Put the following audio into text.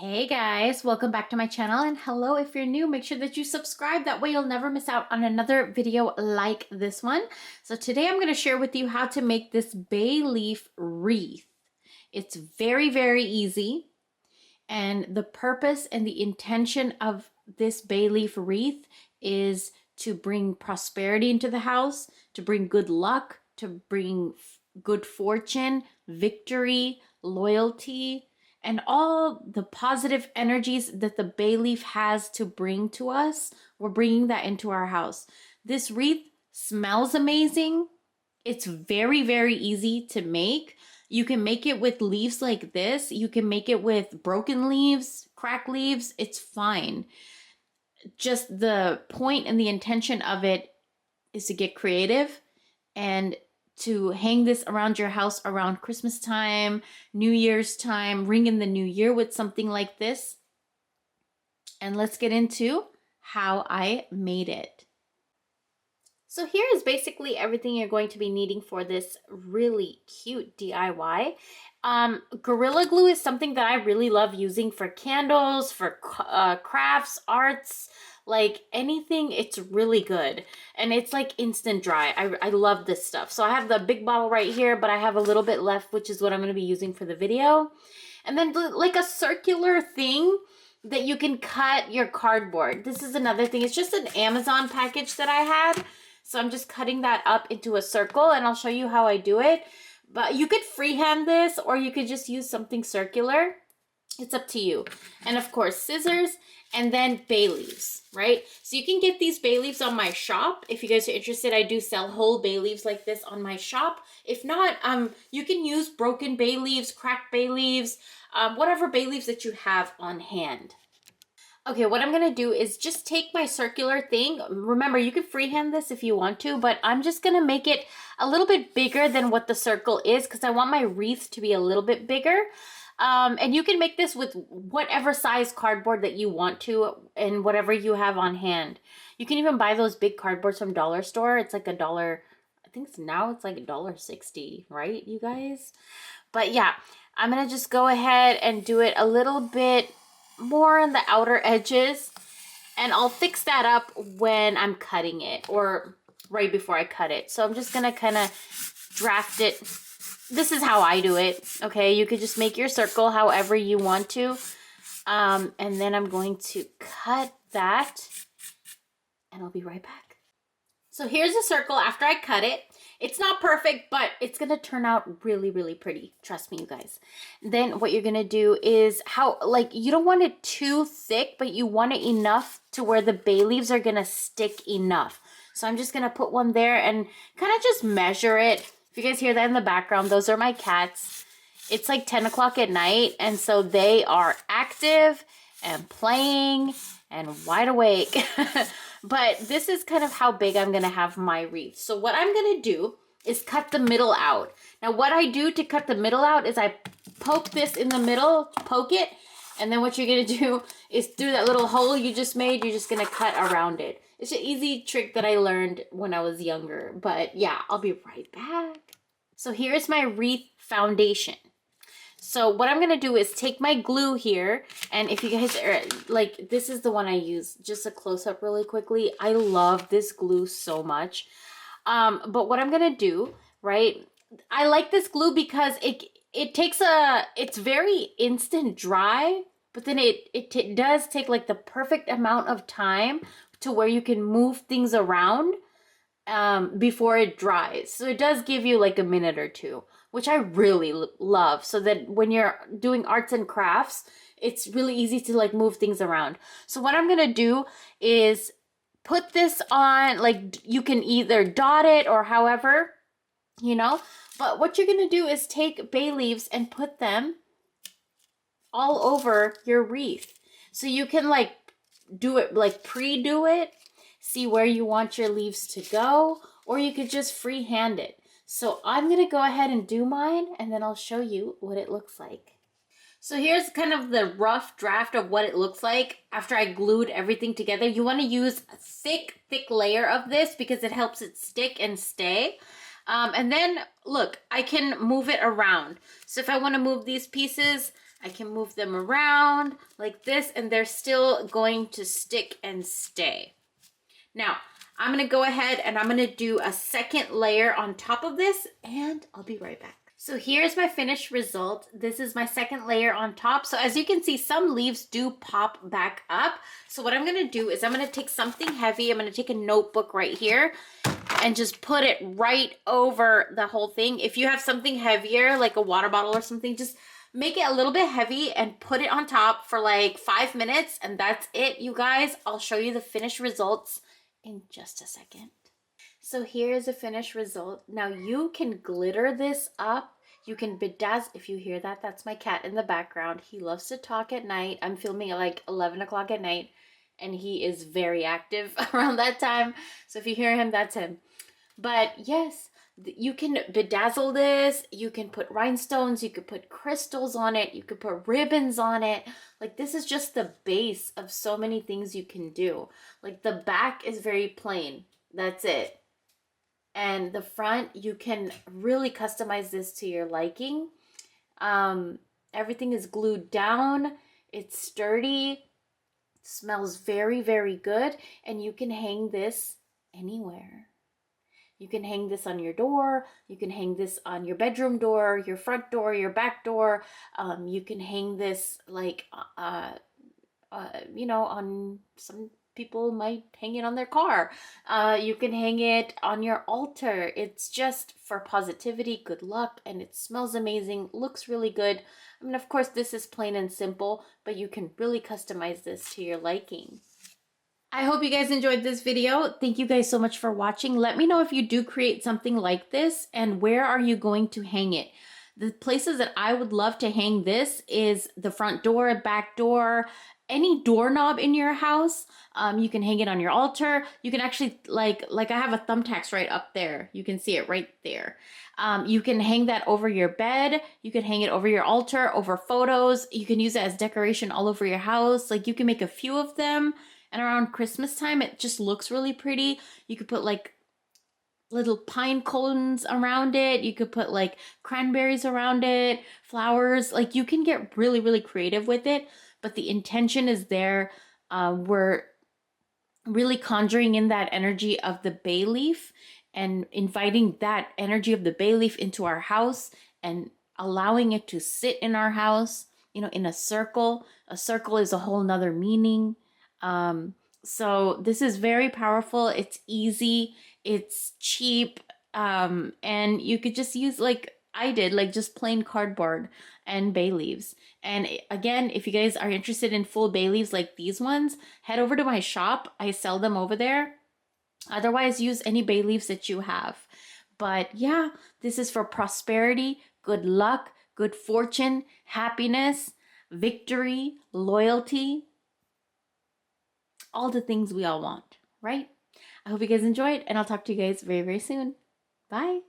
Hey guys, welcome back to my channel, and hello if you're new, make sure that you subscribe, that way you'll never miss out on another video like this one. So today I'm going to share with you how to make this bay leaf wreath. It's very easy, and the purpose and the intention of this bay leaf wreath is to bring prosperity into the house, to bring good luck, to bring good fortune, victory, loyalty, and all the positive energies that the bay leaf has to bring to us. We're bringing that into our house. This wreath smells amazing. It's very easy to make. You can make it with leaves like this. You can make it with broken leaves, cracked leaves. It's fine. Just the point and the intention of it is to get creative and to hang this around your house around Christmas time, New Year's time, ring in the new year with something like this. And let's get into how I made it. So here is basically everything you're going to be needing for this really cute DIY. Gorilla Glue is something that I really love using for candles, for crafts, arts, like anything. It's really good, and it's like instant dry. I love this stuff. So I have the big bottle right here, but I have a little bit left, which is what I'm going to be using for the video. And then like a circular thing that you can cut your cardboard. This is another thing. It's just an Amazon package that I had. So I'm just cutting that up into a circle, and I'll show you how I do it. But you could freehand this, or you could just use something circular. It's up to you. And of course, scissors, and then bay leaves, right? So you can get these bay leaves on my shop. If you guys are interested, I do sell whole bay leaves like this on my shop. If not, you can use broken bay leaves, cracked bay leaves, whatever bay leaves that you have on hand. Okay, what I'm going to do is just take my circular thing. Remember, you can freehand this if you want to, but I'm just going to make it a little bit bigger than what the circle is because I want my wreath to be a little bit bigger. And you can make this with whatever size cardboard that you want to and whatever you have on hand. You can even buy those big cardboards from dollar store. It's like $1. I think now it's like $1.60, right, you guys? But yeah, I'm going to just go ahead and do it a little bit more on the outer edges, and I'll fix that up when I'm cutting it or right before I cut it. So I'm just gonna kind of draft it. This is how I do it. Okay, you could just make your circle however you want to, and then I'm going to cut that, and I'll be right back. So here's a circle after I cut it. It's not perfect, but it's going to turn out really pretty. Trust me, you guys. Then what you're going to do is you don't want it too thick, but you want it enough to where the bay leaves are going to stick enough. So I'm just going to put one there and kind of just measure it. If you guys hear that in the background, those are my cats. It's like 10 o'clock at night, and so they are active and playing and wide awake. But this is kind of how big I'm going to have my wreath. So what I'm going to do is cut the middle out. Now what I do to cut the middle out is I poke this in the middle, poke it, and then what you're going to do is through that little hole you just made, you're just going to cut around it. It's an easy trick that I learned when I was younger. But yeah, I'll be right back. So here's my wreath foundation. So what I'm going to do is take my glue here, and if you guys are like, this is the one I use, just a close-up really quickly. I love this glue so much. But what I'm going to do, right, I like this glue because it's very instant dry, but then it does take like the perfect amount of time to where you can move things around before it dries. So it does give you like a minute or two, which I really love, so that when you're doing arts and crafts, it's really easy to like move things around. So what I'm gonna do is put this on, like you can either dot it or however, you know, but what you're gonna do is take bay leaves and put them all over your wreath. So you can like do it, like pre-do it, see where you want your leaves to go, or you could just freehand it. So I'm going to go ahead and do mine, and then I'll show you what it looks like. So here's kind of the rough draft of what it looks like after I glued everything together. You want to use a thick layer of this because it helps it stick and stay. And then, look, I can move it around. So if I want to move these pieces, I can move them around like this, and they're still going to stick and stay. Now, I'm going to go ahead and I'm going to do a second layer on top of this, and I'll be right back. So here's my finished result. This is my second layer on top. So as you can see, some leaves do pop back up. So what I'm going to do is I'm going to take something heavy. I'm going to take a notebook right here and just put it right over the whole thing. If you have something heavier, like a water bottle or something, just make it a little bit heavy and put it on top for like 5 minutes, and that's it, you guys. I'll show you the finished results in just a second. So here's a finished result. Now you can glitter this up. You can bedazzle. If you hear that, that's my cat in the background. He loves to talk at night. I'm filming at like 11 o'clock at night, and he is very active around that time. So if you hear him, that's him. But yes, you can bedazzle this. You can put rhinestones. You could put crystals on it. You could put ribbons on it. Like, this is just the base of so many things you can do. Like, the back is very plain. That's it. And the front, you can really customize this to your liking. Everything is glued down. It's sturdy. Smells very, very good. And you can hang this anywhere. You can hang this on your door. You can hang this on your bedroom door, your front door, your back door. You can hang this like, you know, on some people might hang it on their car. You can hang it on your altar. It's just for positivity, good luck, and it smells amazing, looks really good. I mean, of course, this is plain and simple, but you can really customize this to your liking. I hope you guys enjoyed this video. Thank you guys so much for watching. Let me know if you do create something like this, and where are you going to hang it? The places that I would love to hang this is the front door, back door, any doorknob in your house. You can hang it on your altar. You can actually, like I have a thumbtacks right up there. You can see it right there. You can hang that over your bed. You can hang it over your altar, over photos. You can use it as decoration all over your house. Like, you can make a few of them. And around Christmas time, it just looks really pretty. You could put like little pine cones around it. You could put like cranberries around it, flowers. Like, you can get really, really creative with it. But the intention is there. We're really conjuring in that energy of the bay leaf and inviting that energy of the bay leaf into our house and allowing it to sit in our house, you know, in a circle. A circle is a whole nother meaning. So this is very powerful. It's easy, it's cheap, and you could just use, like I did, like just plain cardboard and bay leaves. And again, if you guys are interested in full bay leaves like these ones, head over to my shop. I sell them over there. Otherwise, use any bay leaves that you have. But yeah, this is for prosperity, good luck, good fortune, happiness, victory, loyalty, all the things we all want, right? I hope you guys enjoyed, and I'll talk to you guys very, very soon. Bye.